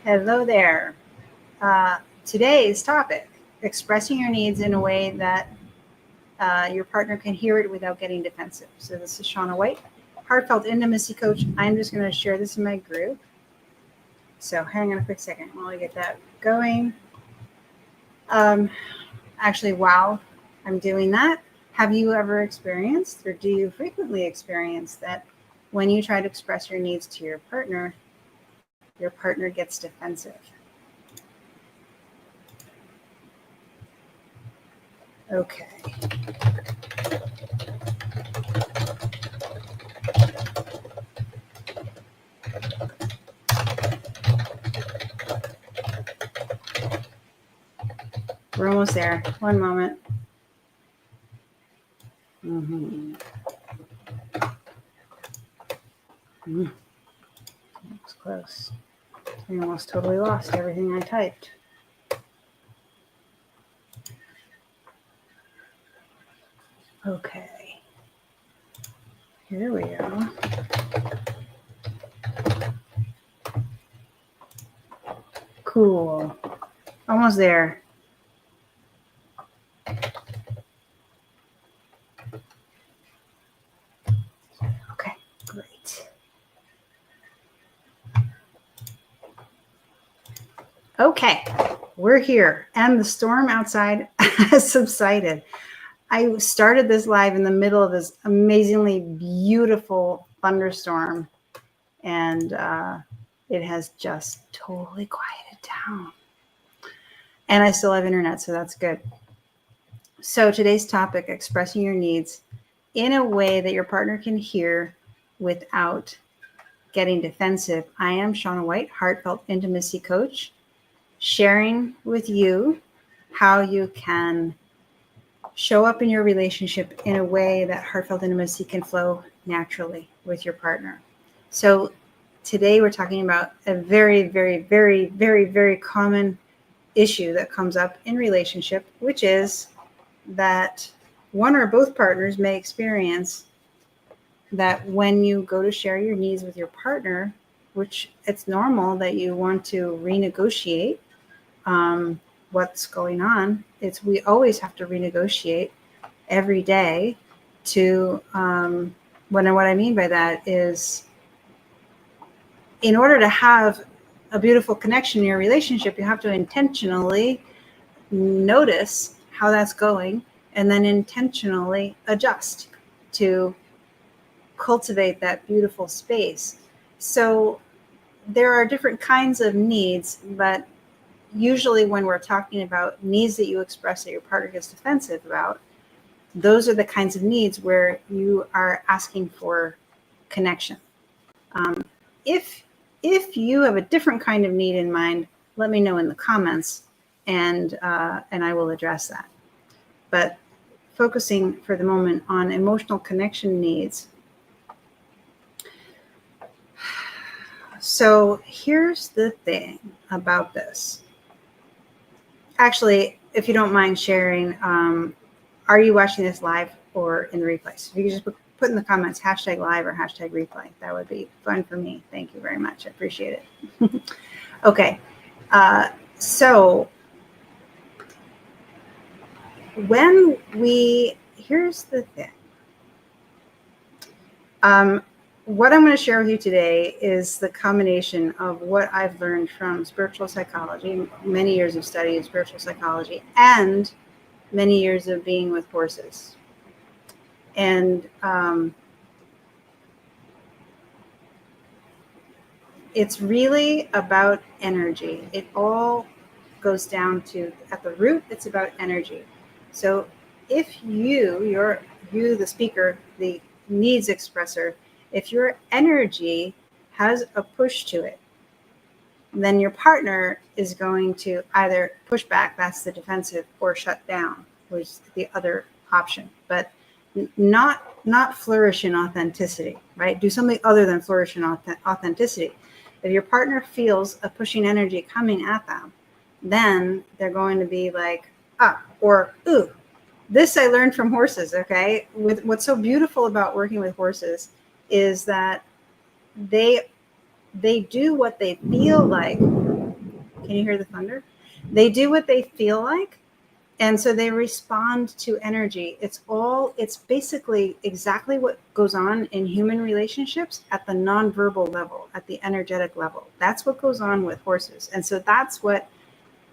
Hello there. Today's topic, expressing your needs in a way that your partner can hear it without getting defensive. So this is Shauna White, Heartfelt Intimacy Coach. I'm just going to share this in my group. So hang on a quick second while I get that going. Actually, while I'm doing that, have you ever experienced, or do you frequently experience that when you try to express your needs to your partner gets defensive? Okay. We're almost there. One moment. Looks close. I almost totally lost everything I typed. Okay. Here we go. Cool. Almost there. Okay, great. Okay, we're here, and the storm outside has subsided. I started this live in the middle of this amazingly beautiful thunderstorm, and it has just totally quieted down. And I still have internet, so that's good. So today's topic, expressing your needs in a way that your partner can hear without getting defensive. I am Shauna White, Heartfelt Intimacy Coach, sharing with you how you can show up in your relationship in a way that heartfelt intimacy can flow naturally with your partner. So today we're talking about a very, very, very, very, very common issue that comes up in relationship, which is that one or both partners may experience that when you go to share your needs with your partner, which it's normal that you want to renegotiate what's going on. We always have to renegotiate every day to, what I mean by that is, in order to have a beautiful connection in your relationship, you have to intentionally notice how that's going and then intentionally adjust to cultivate that beautiful space. So there are different kinds of needs, but usually when we're talking about needs that you express that your partner gets defensive about, those are the kinds of needs where you are asking for connection. If you have a different kind of need in mind, let me know in the comments, and I will address that. But focusing for the moment on emotional connection needs. So here's the thing about this. Actually, if you don't mind sharing, are you watching this live or in the replay? So if you could just put in the comments #live or #replay. That would be fun for me. Thank you very much. I appreciate it. Okay. So here's the thing. What I'm going to share with you today is the combination of what I've learned from spiritual psychology, many years of study in spiritual psychology, and many years of being with horses. And it's really about energy. It all goes down to, at the root, it's about energy. So if you, the speaker, the needs expresser, if your energy has a push to it, then your partner is going to either push back, that's the defensive, or shut down, which is the other option. But not flourish in authenticity, right? Do something other than flourish in authenticity. If your partner feels a pushing energy coming at them, then they're going to be like, or ooh. This I learned from horses, okay? What's so beautiful about working with horses is that they do what they feel like Can you hear the thunder? They do what they feel like. And so they respond to energy. It's basically exactly what goes on in human relationships at the nonverbal level, at the energetic level. That's what goes on with horses. And so that's what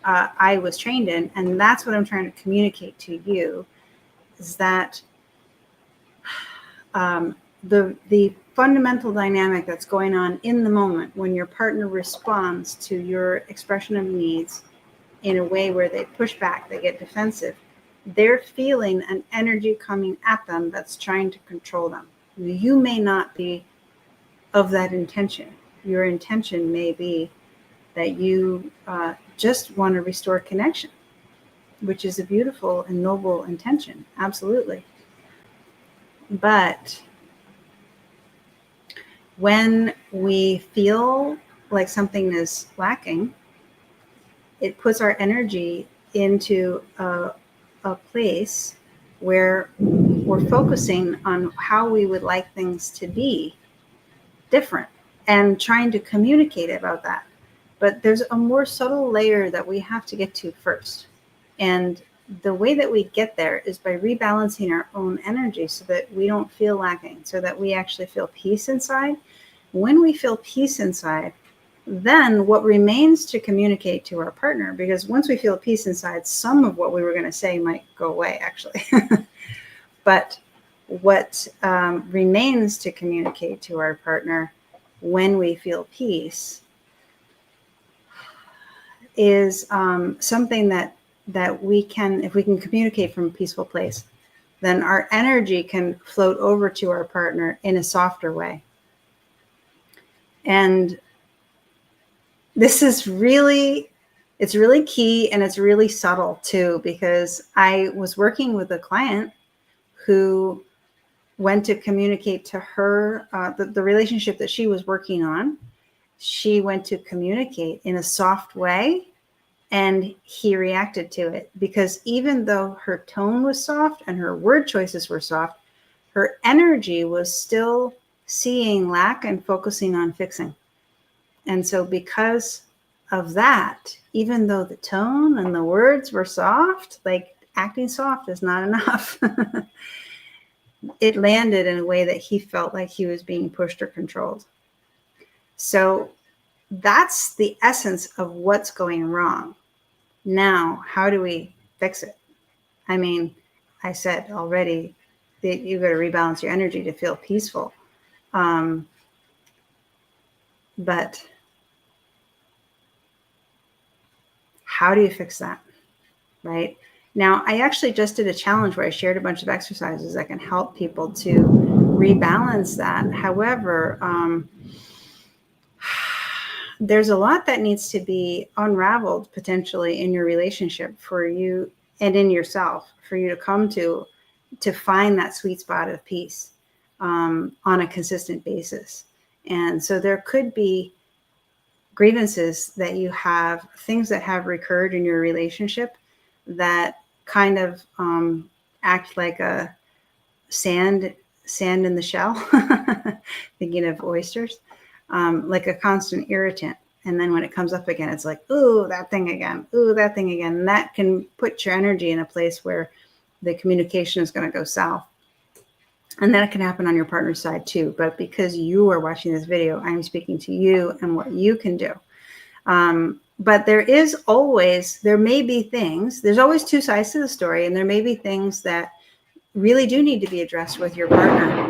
I was trained in. And that's what I'm trying to communicate to you, is that the fundamental dynamic that's going on in the moment when your partner responds to your expression of needs in a way where they push back, they get defensive, they're feeling an energy coming at them that's trying to control them. You may not be of that intention. Your intention may be that you just want to restore connection, which is a beautiful and noble intention, absolutely. But when we feel like something is lacking, it puts our energy into a place where we're focusing on how we would like things to be different and trying to communicate about that. But there's a more subtle layer that we have to get to first. And the way that we get there is by rebalancing our own energy so that we don't feel lacking, so that we actually feel peace inside. When we feel peace inside, then what remains to communicate to our partner, because once we feel peace inside, some of what we were going to say might go away, actually. But what remains to communicate to our partner when we feel peace is something that we can, if we can communicate from a peaceful place, then our energy can float over to our partner in a softer way. And this is really, it's really key, and it's really subtle too, because I was working with a client who went to communicate to her, the relationship that she was working on. She went to communicate in a soft way, and he reacted to it, because even though her tone was soft and her word choices were soft, her energy was still seeing lack and focusing on fixing. And so because of that, even though the tone and the words were soft, like acting soft is not enough, it landed in a way that he felt like he was being pushed or controlled. So that's the essence of what's going wrong. Now, how do we fix it? I mean, I said already that you've got to rebalance your energy to feel peaceful. But how do you fix that? Right? Now, I actually just did a challenge where I shared a bunch of exercises that can help people to rebalance that. However, there's a lot that needs to be unraveled potentially in your relationship for you and in yourself for you to come to find that sweet spot of peace on a consistent basis. And so there could be grievances that you have, things that have recurred in your relationship that kind of act like a sand in the shell, thinking of oysters, like a constant irritant. And then when it comes up again, it's like, ooh, that thing again, ooh, that thing again. And that can put your energy in a place where the communication is going to go south. And that can happen on your partner's side too. But because you are watching this video, I'm speaking to you and what you can do. But there may be things, there's always two sides to the story. And there may be things that really do need to be addressed with your partner.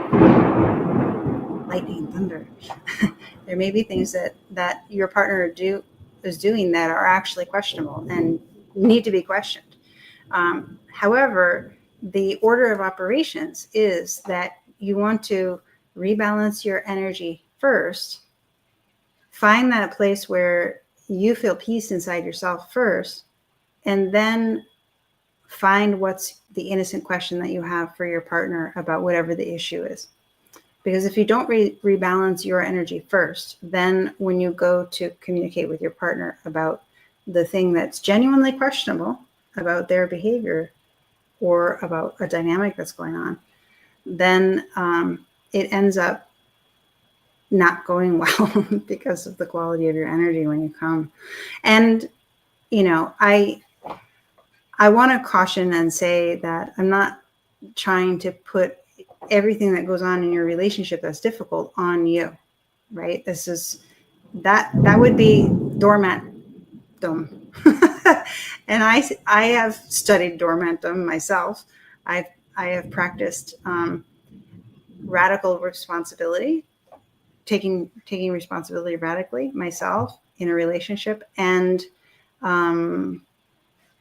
Lightning and thunder. There may be things that your partner is doing that are actually questionable and need to be questioned. However, the order of operations is that you want to rebalance your energy first, find that place where you feel peace inside yourself first, and then find what's the innocent question that you have for your partner about whatever the issue is. Because if you don't rebalance your energy first, then when you go to communicate with your partner about the thing that's genuinely questionable about their behavior or about a dynamic that's going on, then it ends up not going well because of the quality of your energy when you come. And, you know, I want to caution and say that I'm not trying to put everything that goes on in your relationship that's difficult on you, right? This is, that would be doormatdom. And I have studied doormatdom myself. I have practiced radical responsibility, taking responsibility radically myself in a relationship, and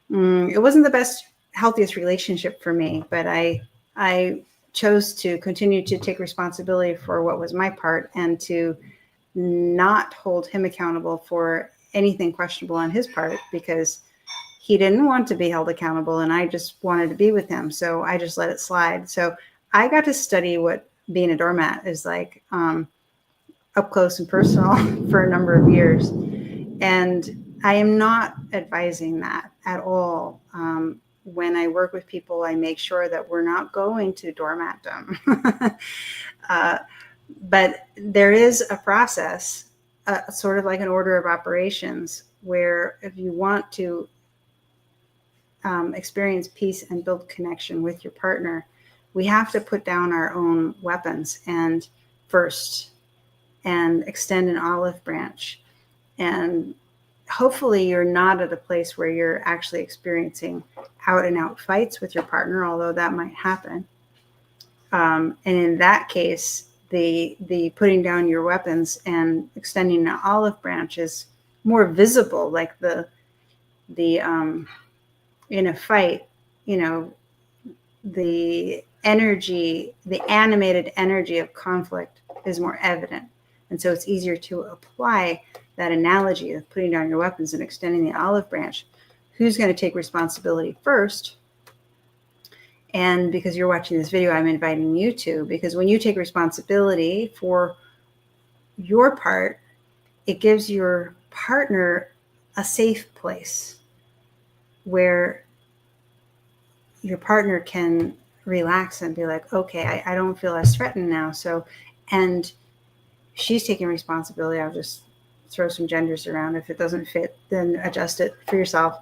it wasn't the best, healthiest relationship for me, but I chose to continue to take responsibility for what was my part and to not hold him accountable for anything questionable on his part, because he didn't want to be held accountable and I just wanted to be with him. So I just let it slide. So I got to study what being a doormat is like, up close and personal for a number of years. And I am not advising that at all. When I work with people, I make sure that we're not going to doormatdom. But there is a process, sort of like an order of operations, where if you want to experience peace and build connection with your partner, we have to put down our own weapons and first, and extend an olive branch. And hopefully you're not at a place where you're actually experiencing out and out fights with your partner, although that might happen. And in that case, the putting down your weapons and extending an olive branch is more visible, like the in a fight, you know, the energy, the animated energy of conflict is more evident. And so it's easier to apply that analogy of putting down your weapons and extending the olive branch. Who's going to take responsibility first? And because you're watching this video, I'm inviting you to, because when you take responsibility for your part, it gives your partner a safe place where your partner can relax and be like, okay, I don't feel as threatened now. So, and she's taking responsibility. I'll just throw some genders around. If it doesn't fit, then adjust it for yourself.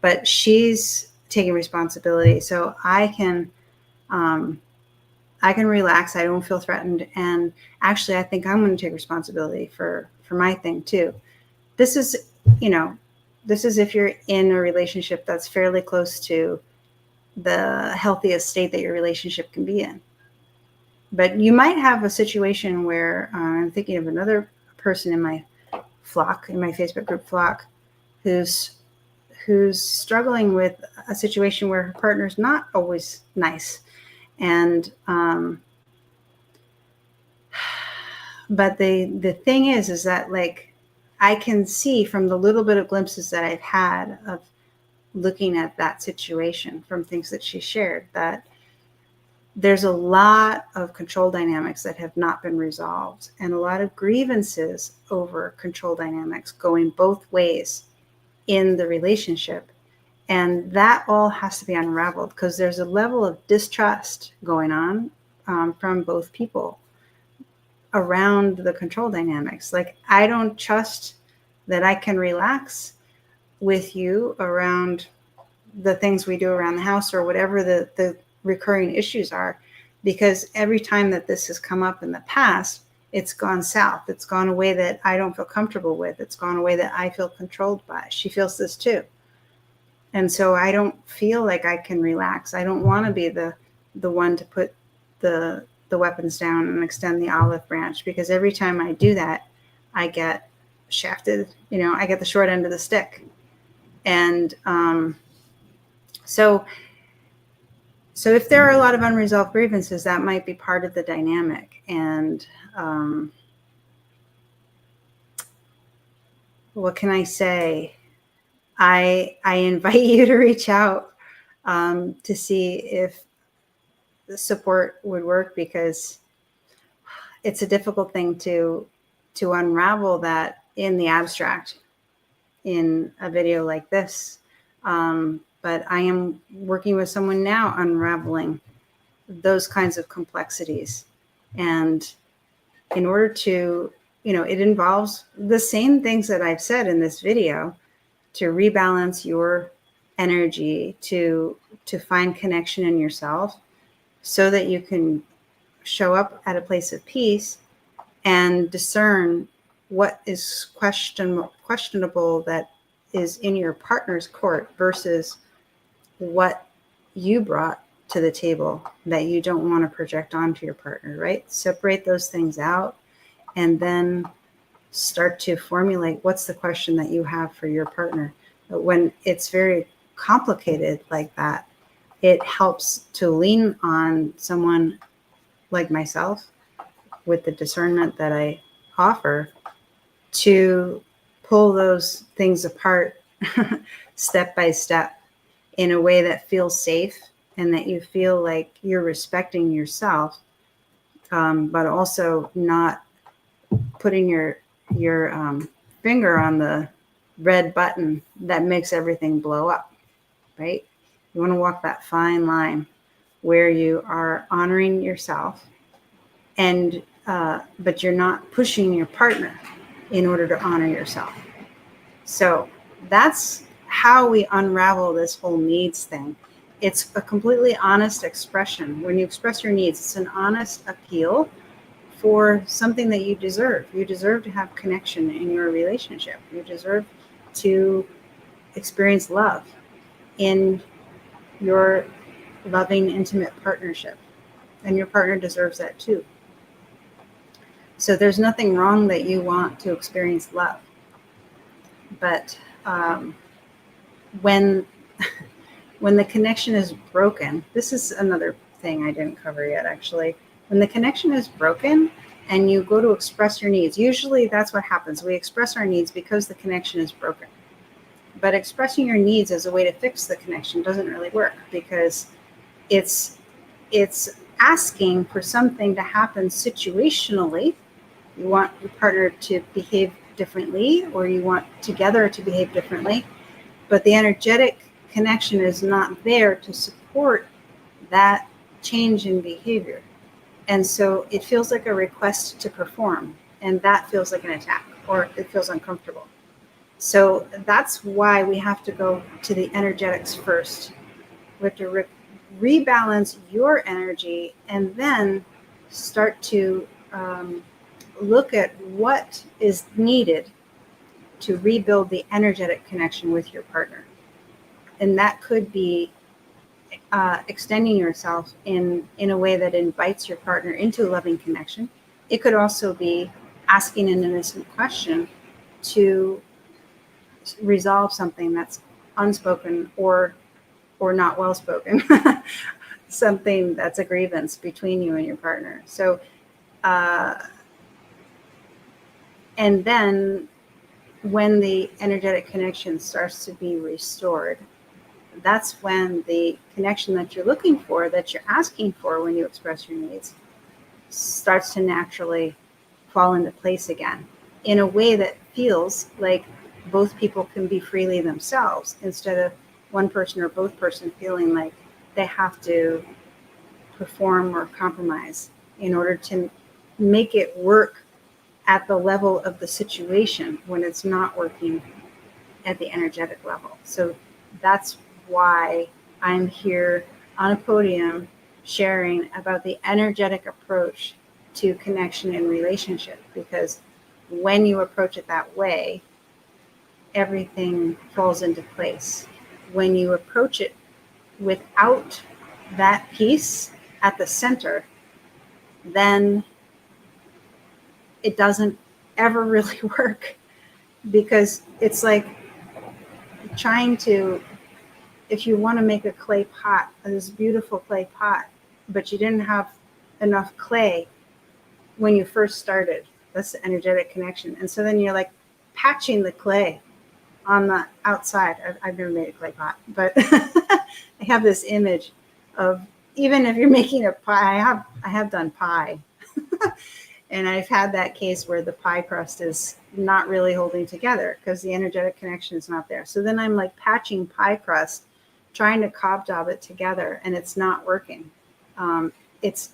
But she's taking responsibility. So I can relax. I don't feel threatened. And actually, I think I'm going to take responsibility for my thing too. This is, you know, this is if you're in a relationship that's fairly close to the healthiest state that your relationship can be in. But you might have a situation where I'm thinking of another person in my flock, in my Facebook group flock, who's struggling with a situation where her partner's not always nice. And but the thing is that, like, I can see from the little bit of glimpses that I've had of looking at that situation from things that she shared, that there's a lot of control dynamics that have not been resolved, and a lot of grievances over control dynamics going both ways in the relationship. And that all has to be unraveled, because there's a level of distrust going on from both people around the control dynamics. Like, I don't trust that I can relax with you around the things we do around the house or whatever the recurring issues are, because every time that this has come up in the past, it's gone south. It's gone a way that I don't feel comfortable with. It's gone a way that I feel controlled by. She feels this too. And so I don't feel like I can relax. I don't want to be the one to put the weapons down and extend the olive branch, because every time I do that, I get shafted. You know, I get the short end of the stick. And so if there are a lot of unresolved grievances, that might be part of the dynamic. And what can I say? I invite you to reach out to see if the support would work, because it's a difficult thing to unravel that in the abstract in a video like this. But I am working with someone now unraveling those kinds of complexities. And in order to, it involves the same things that I've said in this video to rebalance your energy, to find connection in yourself so that you can show up at a place of peace and discern what is questionable that is in your partner's court versus what you brought to the table that you don't want to project onto your partner, right? Separate those things out and then start to formulate what's the question that you have for your partner. But when it's very complicated like that, it helps to lean on someone like myself with the discernment that I offer to pull those things apart step by step in a way that feels safe and that you feel like you're respecting yourself, but also not putting your finger on the red button that makes everything blow up, right? You want to walk that fine line where you are honoring yourself and but you're not pushing your partner in order to honor yourself. So that's how we unravel this whole needs thing. It's a completely honest expression. When you express your needs, it's an honest appeal for something that you deserve. You deserve to have connection in your relationship. You deserve to experience love in your loving, intimate partnership. And your partner deserves that too. So there's nothing wrong that you want to experience love. But when the connection is broken, this is another thing I didn't cover yet, actually. When the connection is broken and you go to express your needs, usually that's what happens. We express our needs because the connection is broken. But expressing your needs as a way to fix the connection doesn't really work because it's asking for something to happen situationally. You want your partner to behave differently, or you want together to behave differently, but the energetic connection is not there to support that change in behavior. And so it feels like a request to perform, and that feels like an attack, or it feels uncomfortable. So that's why we have to go to the energetics first. We have to rebalance your energy and then start to look at what is needed to rebuild the energetic connection with your partner. And that could be extending yourself in a way that invites your partner into a loving connection. It could also be asking an innocent question to resolve something that's unspoken or not well spoken, something that's a grievance between you and your partner. So, and then when the energetic connection starts to be restored, that's when the connection that you're looking for, that you're asking for when you express your needs, starts to naturally fall into place again in a way that feels like both people can be freely themselves instead of one person or both person feeling like they have to perform or compromise in order to make it work at the level of the situation when it's not working at the energetic level. So that's why I'm here on a podium sharing about the energetic approach to connection and relationship, because when you approach it that way, everything falls into place. When you approach it without that piece at the center, then it doesn't ever really work, because it's like trying to, if you want to make a clay pot, this beautiful clay pot, but you didn't have enough clay when you first started. That's the energetic connection. And so then you're like patching the clay on the outside. I've never made a clay pot, but I have this image of, even if you're making a pie, I have done pie. And I've had that case where the pie crust is not really holding together because the energetic connection is not there. So then I'm like patching pie crust, trying to cob job it together, and it's not working. It's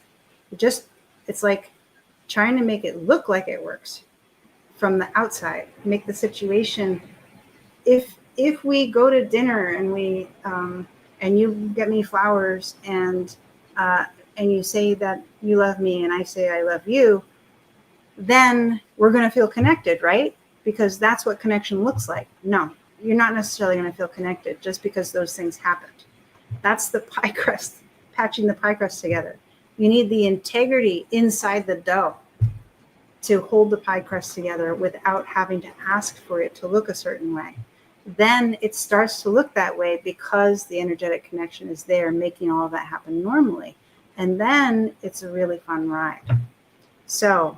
like trying to make it look like it works from the outside, make the situation. If we go to dinner and we and you get me flowers and you say that you love me and I say I love you, then we're going to feel connected, right? Because that's what connection looks like. No, you're not necessarily going to feel connected just because those things happened. That's the pie crust, patching the pie crust together. You need the integrity inside the dough to hold the pie crust together without having to ask for it to look a certain way. Then it starts to look that way because the energetic connection is there, making all of that happen normally. And then it's a really fun ride. So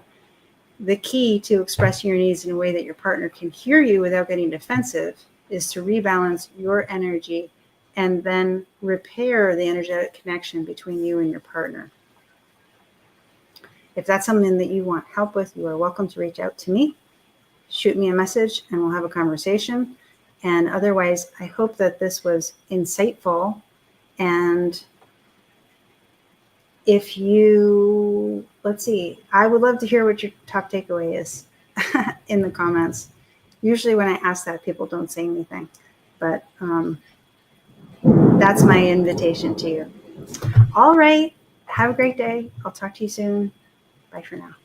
the key to expressing your needs in a way that your partner can hear you without getting defensive is to rebalance your energy and then repair the energetic connection between you and your partner. If that's something that you want help with, you are welcome to reach out to me. Shoot me a message and we'll have a conversation. And otherwise, I hope that this was insightful. And if you, let's see, I would love to hear what your top takeaway is in the comments. Usually when I ask that, people don't say anything, but that's my invitation to you. All right. Have a great day. I'll talk to you soon. Bye for now.